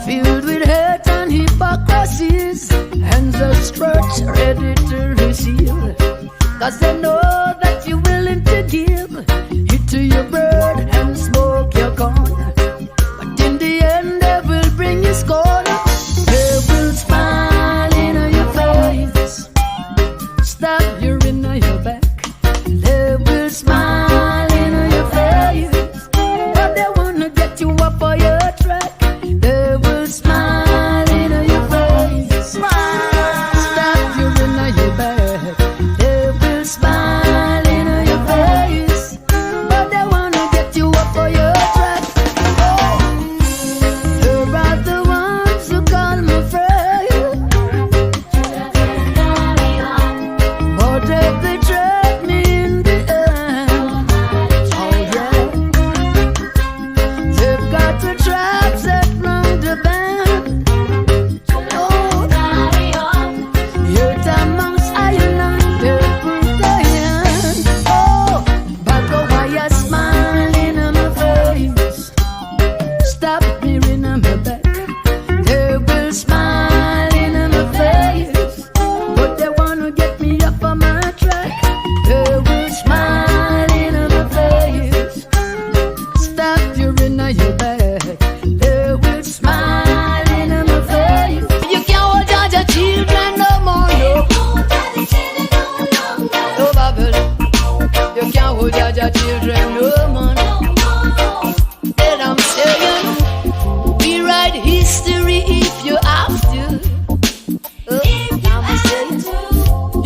filled with hate and hypocrisies. Hands outstretched, ready to receive, 'cause they know that you're willing to give it to your bird and smoke your corn. But in the end, they will bring you scorn. They will smile in your face, stab you in your back. They will smile in your face, but they wanna get you up for your track. They will smile in your face, stab you in your back. They will smile in your face, but they wanna get you up for your track. Oh, they're are the ones who call me frail, but they betrayed me in the end. Oh yeah, they've got the trap set from the band. Oh, you're amongst island, they put their hand. Oh, but go why you smiling in my face, stop me in my back. They will smile in my face, but they wanna get me up on my track. They will smile in my face, stab you in your back. They will smile in my face. You can't hold on your children no more, no. No bubble. You can't hold on your children no more. And I'm saying, rewrite history if you have to. I'm saying,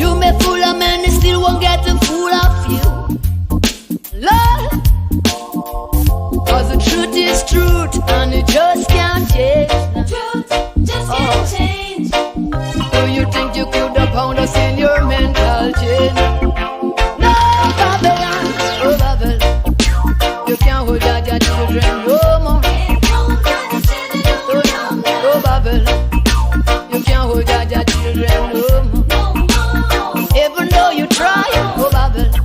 you may fool a man, they still won't get the fool of you. Lord, 'cause the truth is truth, and it just can't change. Do you think you could have found us in your mental chain? No, Babylon, oh Babylon, you can't hold out your children no more. Oh Babylon, you can't hold out your children no more. Even though you try, oh Babylon,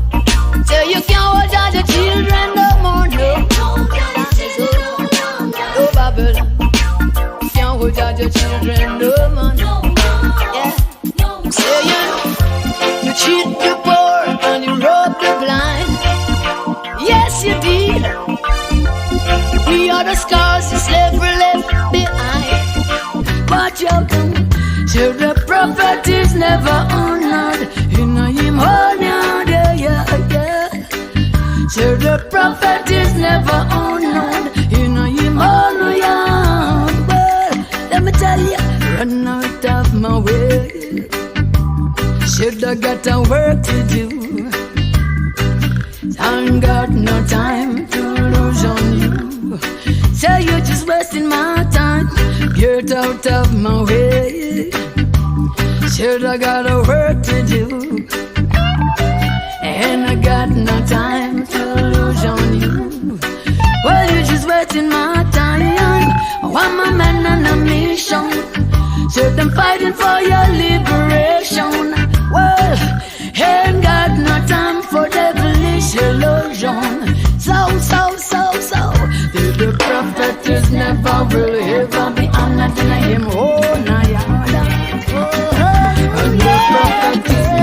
say you can't hold out your children no more, no. Oh Babylon, you can't hold out your children no more. Yeah, saying you cheat the poor and you rob the blind. Yes, you did. We are the scars you slavery left behind. But you come, so the prophet is never honored. You know him honored, yeah, yeah. So the prophet is never honored. You know him honored, yeah. Well, let me tell you, run out of my way. Should I got a work to do? I got no time to lose on you. So you're just wasting my time. Get out of my way. Should I got a work to do? And I got no time to lose on you. Well, you're just wasting my time. I'm a man on a mission. Said I'm fighting for your liberation. Well, ain't got no time for devilish illusion. So, the prophet is never will ever be honored in him. Oh, Nayada. And the prophet is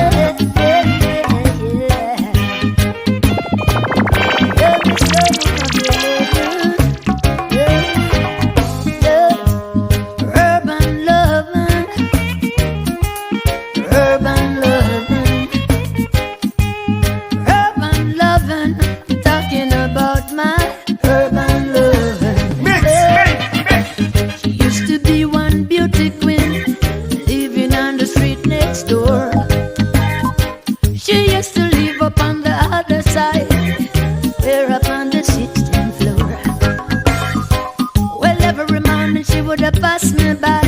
pass me by,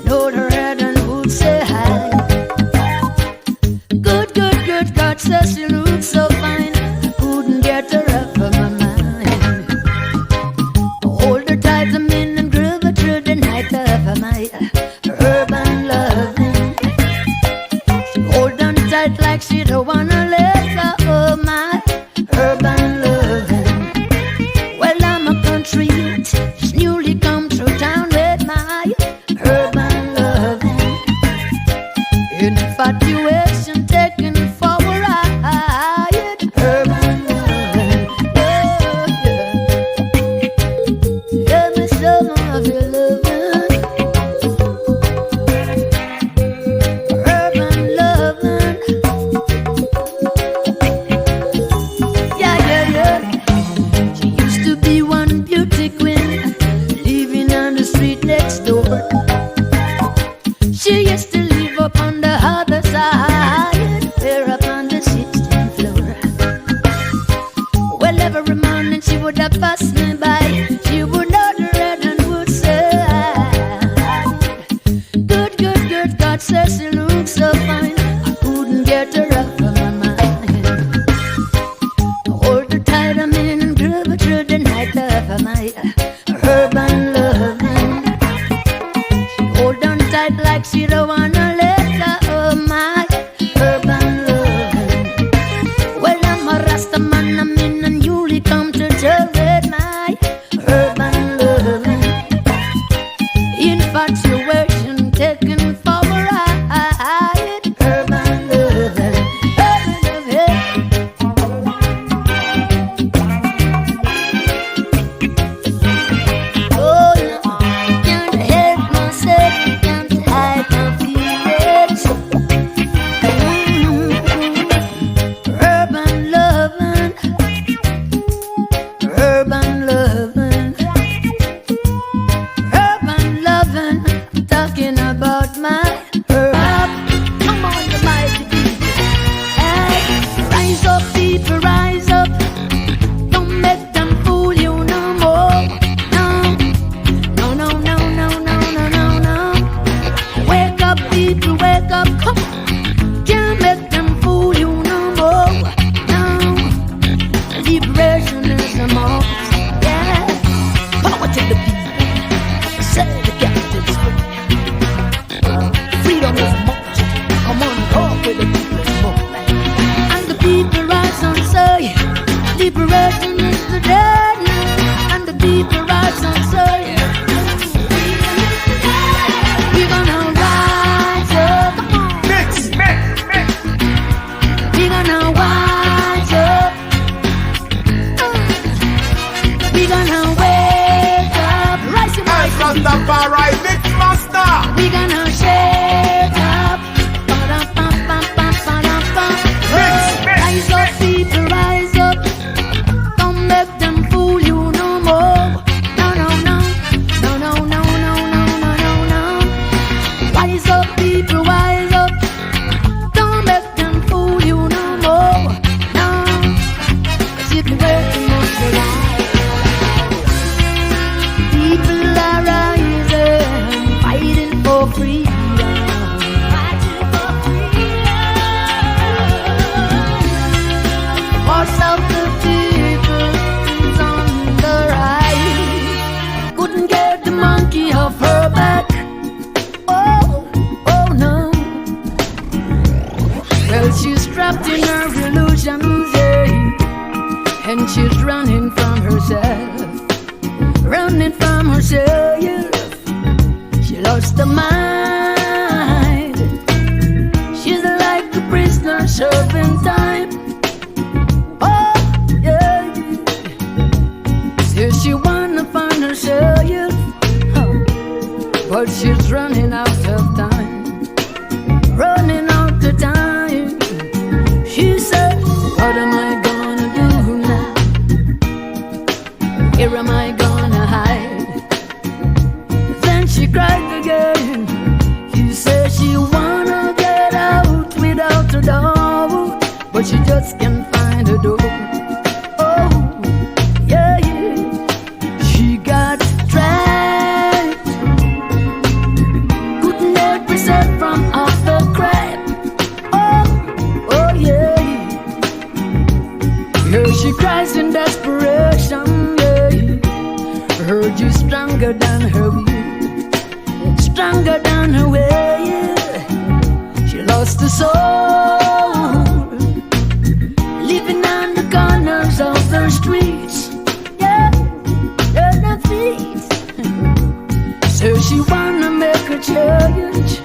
nod her head and would say hi. Good, God says she looks so fine. Couldn't get her up of my mind. Hold her tight, I'm in and groove her through the night of my urban loving. She hold on tight like she don't wanna let go of my urban loving. Well, I'm a country youth, she's newly come through town. Infatuation taken for a ride. Urban loving, yeah. Me some of your loving. Urban loving, yeah. She used to be one beauty queen, living on the street next door. She used to live up on the other side, there up on the 16th floor. Well, every morning she would have passed me by. She would nod her head and would say, good, God says she looks so fine. I couldn't get her off of my mind. Hold her tight, I'm in and groove her through the night of my urban loving. She hold on tight like she don't wanna let go of my urban loving. Well, I'm a Rasta man, I'm in and newly come to celebrate my urban loving. Infatuation taken for a ride. Urban loving, oh, can't help myself, can't hide my feelings. Urban loving, talking about my urban. Come on, the mighty people. Hey, rise up, people, rise up. Don't make them fool you no more. No. Wake up, people, wake up. Come on. Can't make them fool you no more. No. Liberation is the most. Yeah. Power to the people. Set the captives free. Freedom is a most. Come on, talk with the people's movement. And the people rise and say, liberation is the day now. And the people rise and say, we're gonna rise up. Mix. We're gonna rise up. We're gonna wake up. Rise your voice. Rastafari MixMaster. We're gonna shake up. Rise up, people, rise up. Don't make them fool you no more. No. Rise up, people, rise up. Don't make them fool you no more. No. 'Cause if you work, you must rise. People are rising, fighting for freedom. Force of the people is on the rise. Couldn't get the monkey off her back. Oh, Well, she's trapped in her illusions, yeah. And she's running from herself. Running from herself, yeah. She lost her mind. She's like a prisoner serving time. Oh, yeah. Says she wanna find herself, yeah. But she's running out of time. Running out of time. She said, what am I gonna do now? Where am I gonna hide? Then she cried again. She said she wanna get out without a doubt, but she just can't find a door. Oh, yeah, yeah. She got trapped. Couldn't get herself from off the crap. Oh, oh, yeah, yeah. Here she cries in desperation, yeah. Heard you stronger than her will, stronger than her way, yeah. She lost her soul, living on the corners of the streets, yeah, on her feet. So she wanna make a change,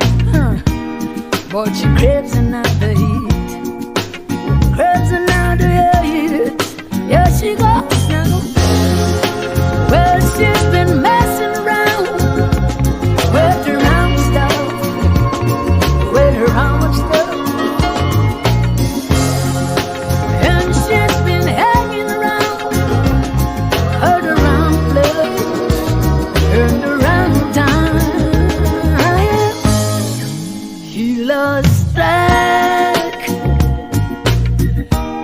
but she craves another heat, craves another heat. Yeah, she goes now. Well, she's been messing around with her own stuff, with her own stuff. And she's been hanging around at the wrong place, in the wrong time. She lost track,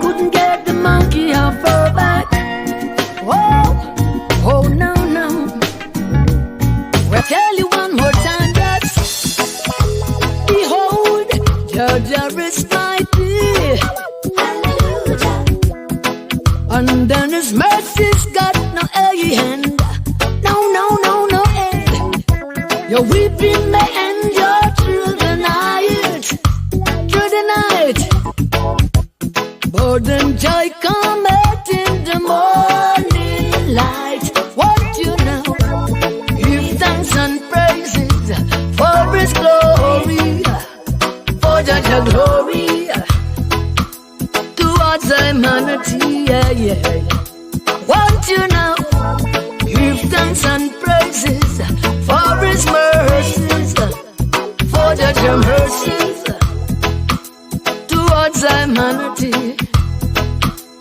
couldn't get the monkey off her back. Whoa. Oh, no, no. Well, tell you one more time that, behold, Judge is mighty. And then his mercy's got no end. No, no, no, no end. Your weeping may endure through the night. Through the night. But then joy cometh in the morning light. What you know? Give thanks and praises for His glory, for Judge glory towards humanity. Yeah, yeah. What you know? Give thanks and praises for His mercies, for Judge mercies towards humanity.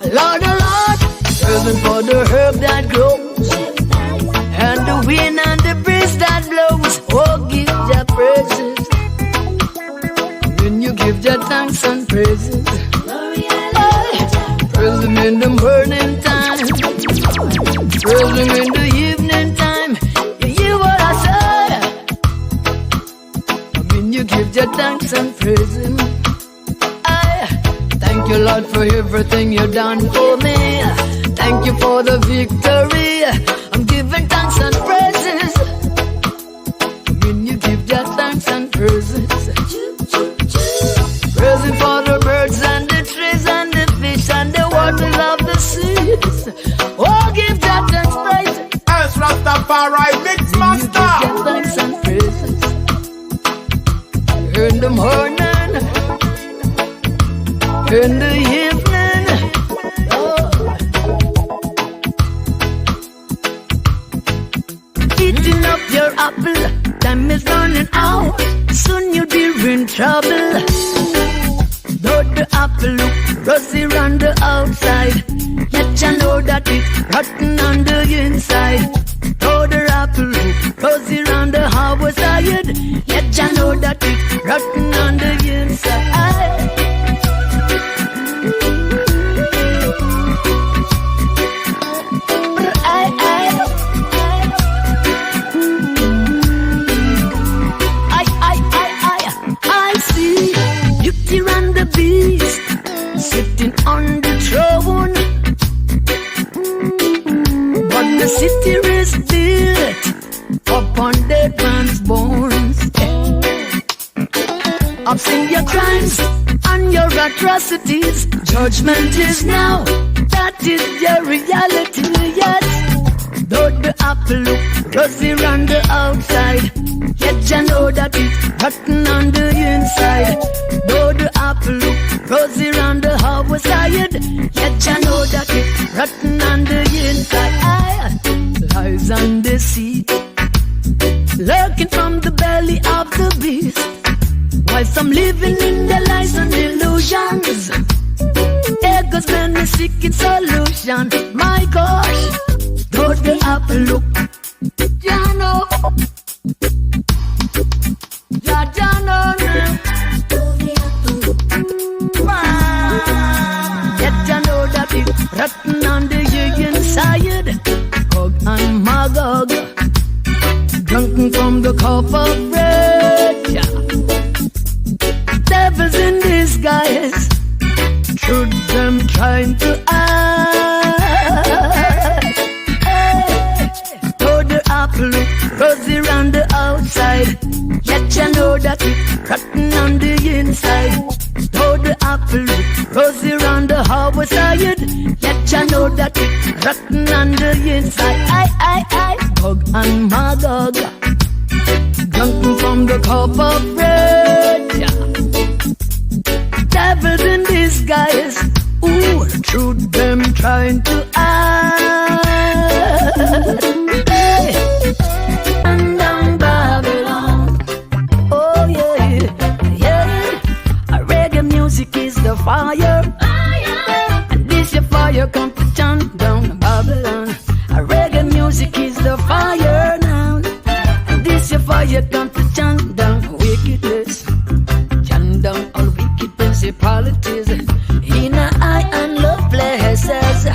Lord, oh Lord, serving for the herb that grows, and the wind and the breeze that blows. Oh, give your praises. When you give your thanks and praises, praise Him in the morning time, praise Him in the evening time. You hear what I say? When you give your thanks and praise Him. Thank you, Lord, for everything you've done for me. Thank you for the victory. I'm giving thanks and praises. When you give your thanks and praises, praising for the birds and the trees and the fish and the waters of the seas. Oh, give that thanks, praises. As Rastafari MixMaster. Give thanks and praises. In the morning, in the evening, oh. Eating up your apple, time is running out. Soon you'll be in trouble. Though the apple look rosy on the outside, let you know that it's rotten on the inside. Though the apple look rosy on the outside, let you know that it's rotten on the inside. Sitting on the throne, but the city is built upon dead man's bones. I've seen your crimes and your atrocities. Judgment is now. That is your reality, yes. Though the apple look rosy on the outside, yet you know that it's rotten on the inside. Though the apple look rosy on the outside, yet you know that it's rotten on the inside. Lies and deceit lurking from the belly of the beast, while some living in the lies and illusions. There goes many seeking solution. My gosh, though the apple look, you know, you know now. Yet you know that it's rotten on the inside. Gog and Magog, drunken from the cup of bread. Devils in disguise, should them trying to hide. Though the apple look rosy on the outside, yet you know that it's rotten on the inside. Though the apple look rosy on the outside, yet you know that it's rotten on the inside. Gog and Magog, drunken from the cup of bread. Devils in disguise, ooh, truth them trying to hide. Hey. And down Babylon, oh yeah, yeah. A reggae music is the fire, and this your fire come to turn down Babylon. A reggae music is the fire now, and this your fire come to turn down wickedness, turn down all wicked principalities in high and low places.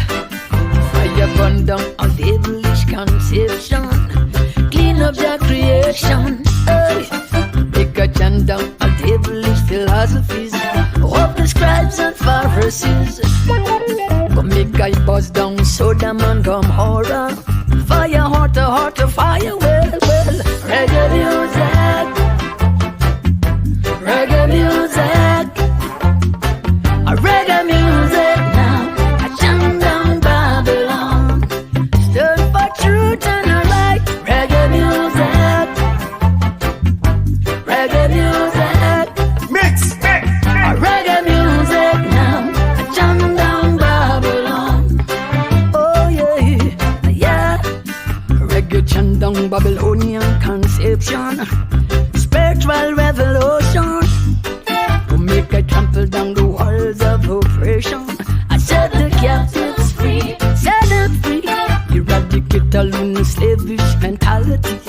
Fire burn down all devilish conception, clean up your creation. Hey. Make a turn down all devilish philosophies of the scribes and Pharisees. Come make I buzz down Sodom and Gomorrah. Fire hotter, fire well. Reggae music, reggae music, a reggae music now. I jump down Babylon, stood for truth and a right. Reggae music, reggae music, Mix. a reggae music now. I jump down Babylon, oh yeah. Reggae chant down Babylonian conception, spiritual revolution, to make I trample down the walls of oppression. I set the captives free, set them free, eradicate all in slavish mentality,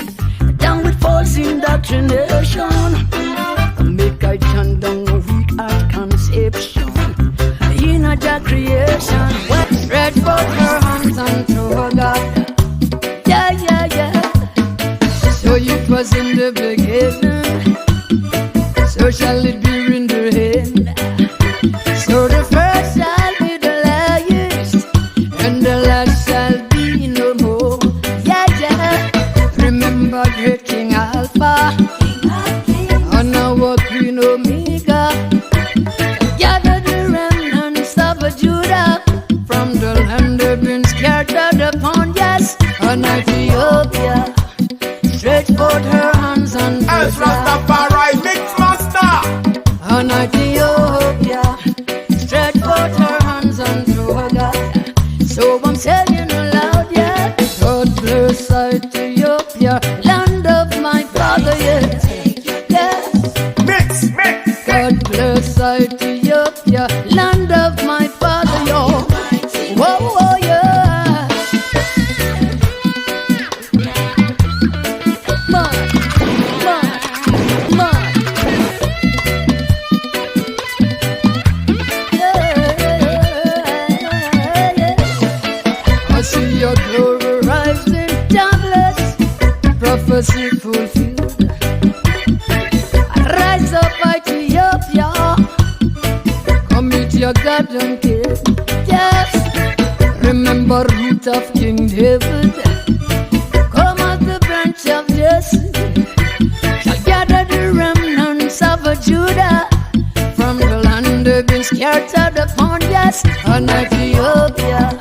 down with false indoctrination. To make I chant down a weak art conception, in a creation. Stretch forth her hands unto her God. Yeah. So it was in the beginning, so shall it be in the end. So the first shall be the last, and the last shall be no more. Yeah. Remember great King Alpha, and our Queen Omega. Gather the remnants of Judah from the land they've been scattered upon, yes, and Ethiopia. Stretch forth her hands and As Rastafari MixMaster. on Ethiopia. Stretch forth her hands unto her God. So I'm saying aloud, yeah. God bless Ethiopia, land of my father, yes. Mix. God bless Ethiopia, land of my father, yo. Whoa, yeah. I see your glory rising, jobless, prophecy fulfilled. Rise up, Ethiopia, come meet your God and King. Yes, remember root of King David, come as the branch of Jesse, shall gather the remnants of of Judah, from the land they've been scattered upon, yes, and Ethiopia,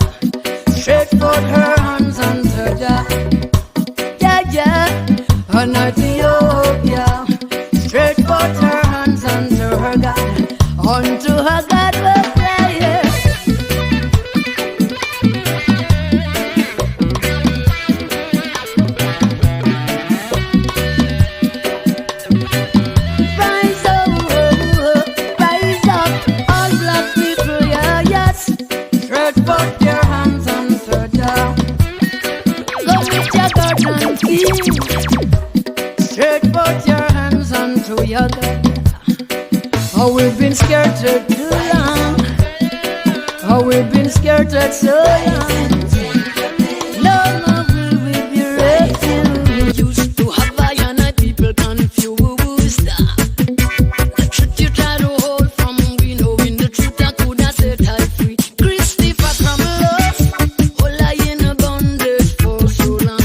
stretch forth her hands unto Jah, yeah, yeah, and Ethiopia, stretch forth her hands unto her God, unto her God will pray, yeah. Stretch forth your hands unto your God. Oh, we've been scattered too long. Oh, we've been scattered so long. No more will we be refuge. Used to have violent people confused. The truth you try to hold from, we know in the truth I could have set I free. Christopher Crumlos, all I in a bondage for so long.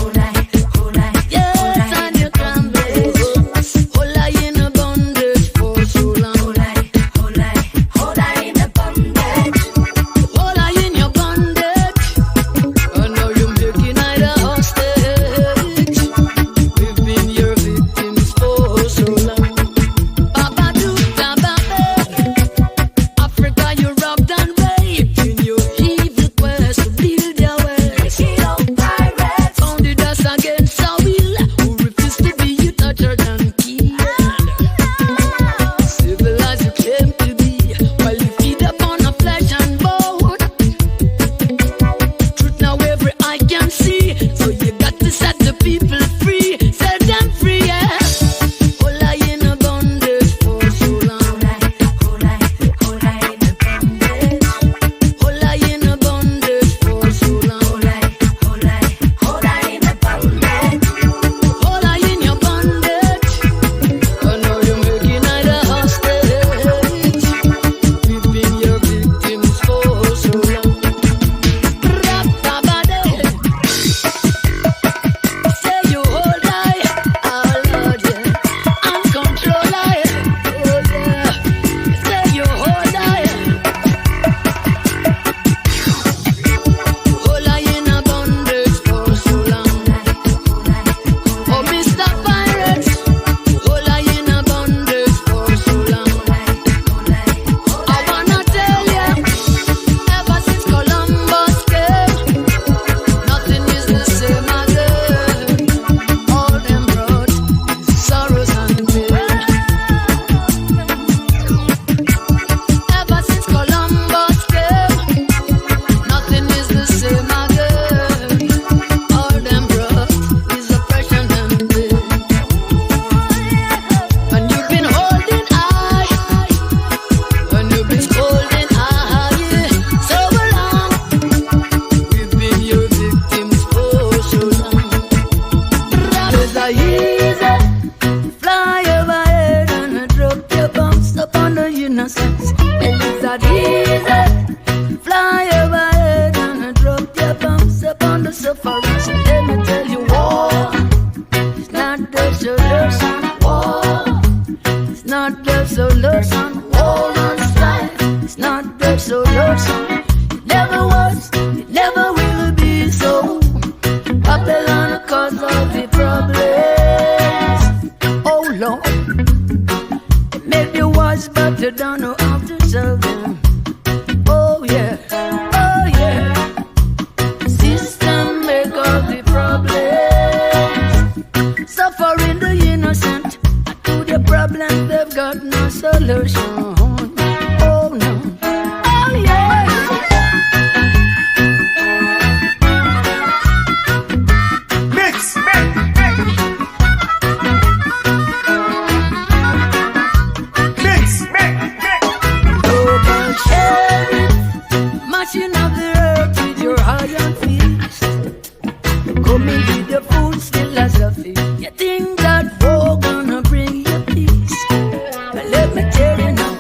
Let me tell you now,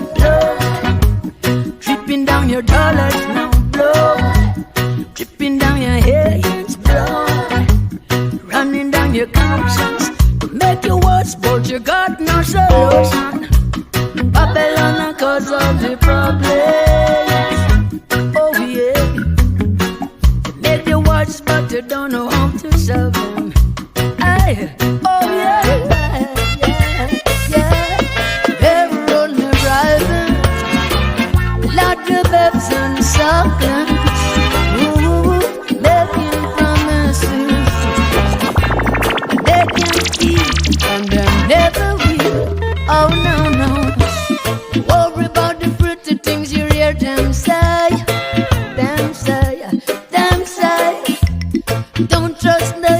cause of the problems. Oh yeah, make you watch but you don't know how to solve them. Aye. Oh yeah, yeah, yeah. Every road me rising, lot of babes and suckers, making promises they can't keep and they never will. Oh no, no. Worry about the pretty things you hear them say. Them say, them say. Don't trust the